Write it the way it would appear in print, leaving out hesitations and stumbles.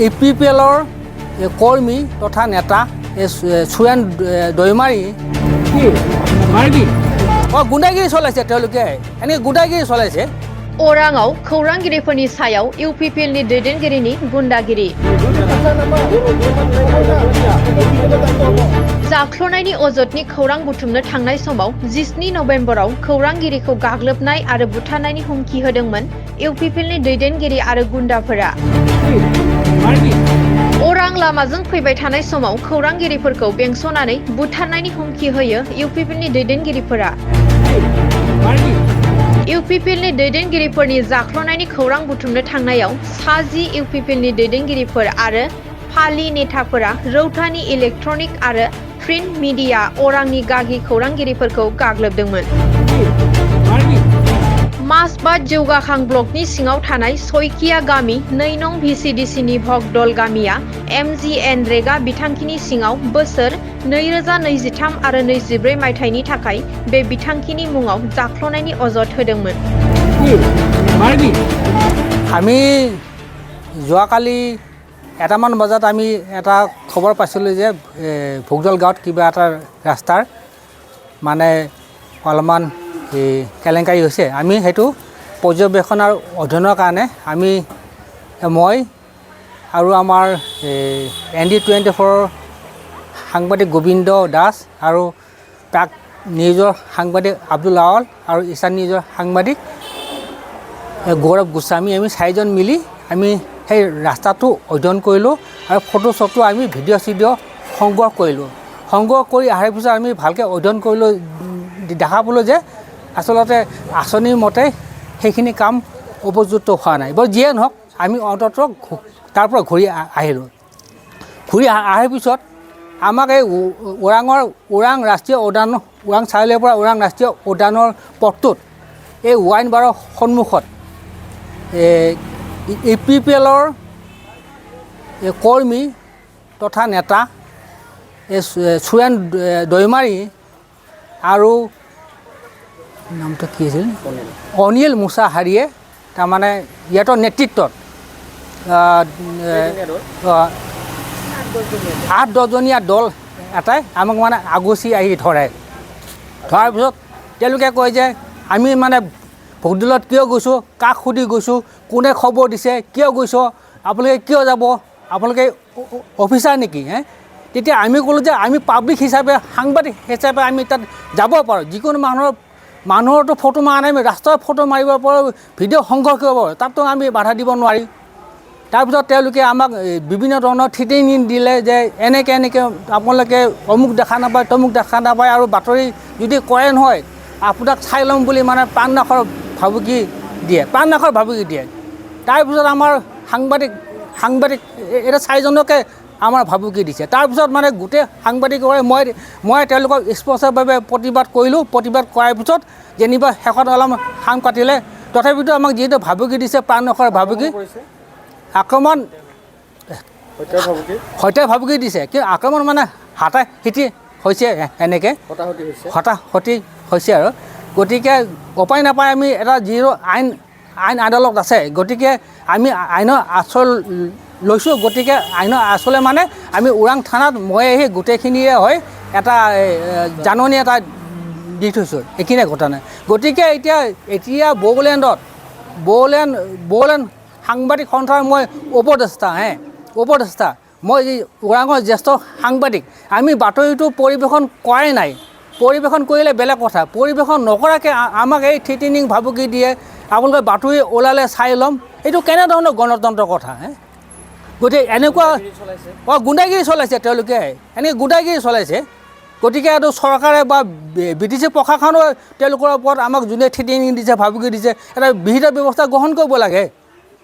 APPLৰ কৰ্মী তথা নেতা চুৰেন দৈমাৰী গুণ্ডাগিৰি চলাইছে তেওঁলোকে এনেকৈ গুণ্ডাগিৰি চলাইছে अराङाव खौरांगिरिफोरनि सायाव इउपिपिएलनि दैदेनगिरिनि गुन्डागिरि जाख्ल'नायनि अजदनि खौरां बुथुमनो थांनाय समाव 17 नभेम्बराव खौरांगिरिखौ गाग्लोबनाय आरो बुथारनायनि हुमखि होदोंमोन इउपिपिएलनि दैदेनगिरि आरो गुन्डाफोरा अरां लामाजों फैबाय थानाय समाव खौरांगिरिफोरखौ बेंसनानै बुथारनायनि हुमखि होयो इउपिपिएलनि दैदेनगिरिफोरा इउपिपिएलनि दैदेनगिरिफोरनि जाख्ल'नायनि खौरां बुथुमनो थांनायाव 10 इउपिपिएलनि दैदेनगिरिफोर आरो फालि नेताफोरा रौतानि इलेक्ट्रनिक आरो प्रिन्ट मिडिया अरांनि गागि खौरांगिरिफोरखौ गाग्लोबदोंमोन मासबाद जौगाखां ब्लकनि सिङाव थानाय सयकिया गामि 2 नं भिसिडिसिनि भगदल गामिया MGN रेगा बिथांखिनि सिङाव बोसोर 2023 आरो 24 मायथाइनि थाखाय बे बिथांखिनि मुङाव जाख्ल'नायनि अजद होदोंमोन আমি যোৱাকালি এটামান বজাত আমি এটা খবৰ পাইছিলোঁ যে ভোগদল গাঁৱত কিবা এটা ৰাস্তাৰ মানে অলপমান কেলেংকাৰী হৈছে আমি সেইটো পৰ্যবেক্ষণ আৰু অধ্যয়নৰ কাৰণে মই আৰু আমাৰ ND24 সাংবাদিক গোবিন্দ দাস আৰু প্ৰাগ নিউজৰ সাংবাদিক আব্দুল আৱাল আৰু ঈশান নিউজৰ সাংবাদিক গৌৰৱ গোস্বামী আমি 4জন মিলি আমি সেই ৰাস্তাটো অধ্যয়ন কৰিলোঁ আৰু ফটো আমি ভিডিঅ' সংগ্ৰহ কৰিলোঁ সংগ্ৰহ কৰি অহাৰ পিছত আমি ভালকৈ অধ্যয়ন কৰিলোঁ দেখা পালোঁ যে আচলতে আঁচনিৰ মতে সেইখিনি কাম উপযুক্ত হোৱা নাই বাৰু যিয়ে নহওক আমি অন্ততঃ তাৰ পৰা ঘূৰি আহিলোঁ ঘূৰি অহাৰ পিছত আমাক এই ওৰাং ৰাষ্ট্ৰীয় উদ্যান ওৰাং চাৰিআলিৰ পৰা ওৰাং ৰাষ্ট্ৰীয় উদ্যানৰ পথটোত এই ৱাইন বাৰৰ সন্মুখত APPLৰ কৰ্মী তথা নেতা চুৰেন দৈমাৰী আৰু নামটো কি আছিল অনিল মুছাহাৰীয়ে তাৰমানে ইয়াৰ নেতৃত্বত 8-10জনীয়া দল এটাই আমাক মানে আগুচি আহি ধৰাৰ পিছত তেওঁলোকে কয় যে আমি মানে ভোগদলত কিয় গৈছোঁ কাক সুধি গৈছোঁ কোনে খবৰ দিছে কিয় গৈছোঁ আপোনালোকে কিয় যাব আপোনালোকে অফিচাৰ নেকি তেতিয়া আমি ক'লোঁ যে আমি পাব্লিক হিচাপে সাংবাদিক হিচাপে আমি তাত যাব পাৰোঁ যিকোনো মানুহৰতো ফটো মাৰা নাই আমি ৰাস্তাৰ ফটো মাৰিব পাৰোঁ ভিডিঅ' সংগ্ৰহ কৰিব পাৰোঁ তাততো আমি বাধা দিব নোৱাৰি তাৰপিছত তেওঁলোকে আমাক বিভিন্ন ধৰণৰ থ্ৰেটেনিং দিলে যে এনেকৈ আপোনালোকে অমুক দেখা নাপায় তমুক দেখা নাপায় আৰু বাতৰি যদি কৰে নহয় আপোনাক চাই ল'ম বুলি মানে প্ৰাণনাশৰ ভাবুকি দিয়ে তাৰপিছত আমাৰ সাংবাদিক এটা 4জনকে আমাৰ ভাবুকি দিছে তাৰপিছত মানে গোটেই সাংবাদিকৰে মই তেওঁলোকক স্পষ্টভাৱে প্ৰতিবাদ কৰিলোঁ প্ৰতিবাদ কৰাৰ পিছত যেনিবা শেষত অলপ সাং কাটিলে তথাপিতো আমাক যিহেতু ভাবুকি দিছে প্ৰাণনাশৰ ভাবুকি আক্ৰমণ হত্যা ভাবুকি দিছে কিন্তু আক্ৰমণ মানে হাতাহিতি হৈছে এনেকৈ হতাহতি হৈছে আৰু গতিকে উপায় নাপায় আমি এটা যিহেতু আইন আদালত আছে গতিকে আমি আইনৰ আশ্ৰয় লৈছোঁ গতিকে আইনৰ আশ্ৰয় মানে আমি ওৰাং থানাত মই সেই গোটেইখিনিয়ে হয় এটা জাননী এটা দি থৈছোঁ এইখিনিয়ে ঘটনা গতিকে এতিয়া বড়োলেণ্ড সাংবাদিক সন্থাৰ মই উপদেষ্টা মই ওৰাঙৰ জ্যেষ্ঠ সাংবাদিক আমি বাতৰিটো পৰিৱেশন কৰাই নাই পৰিৱেশন কৰিলে বেলেগ কথা পৰিৱেশন নকৰাকৈ আমাক এই থ্ৰেটেনিং ভাবুকি দিয়ে আপোনালোকে বাতৰি ওলালে চাই ল'ম এইটো কেনেধৰণৰ গণতন্ত্ৰৰ কথা গতিকে এনেকুৱা গুণ্ডাগিৰি চলাইছে তেওঁলোকে এনেকৈ গুণ্ডাগিৰি চলাইছে গতিকে এইটো চৰকাৰে বা BTC প্ৰশাসনেও তেওঁলোকৰ ওপৰত আমাক যোনে থ্ৰেটেনিং দিছে ভাবুকি দিছে এটা বিহিত ব্যৱস্থা গ্ৰহণ কৰিব লাগে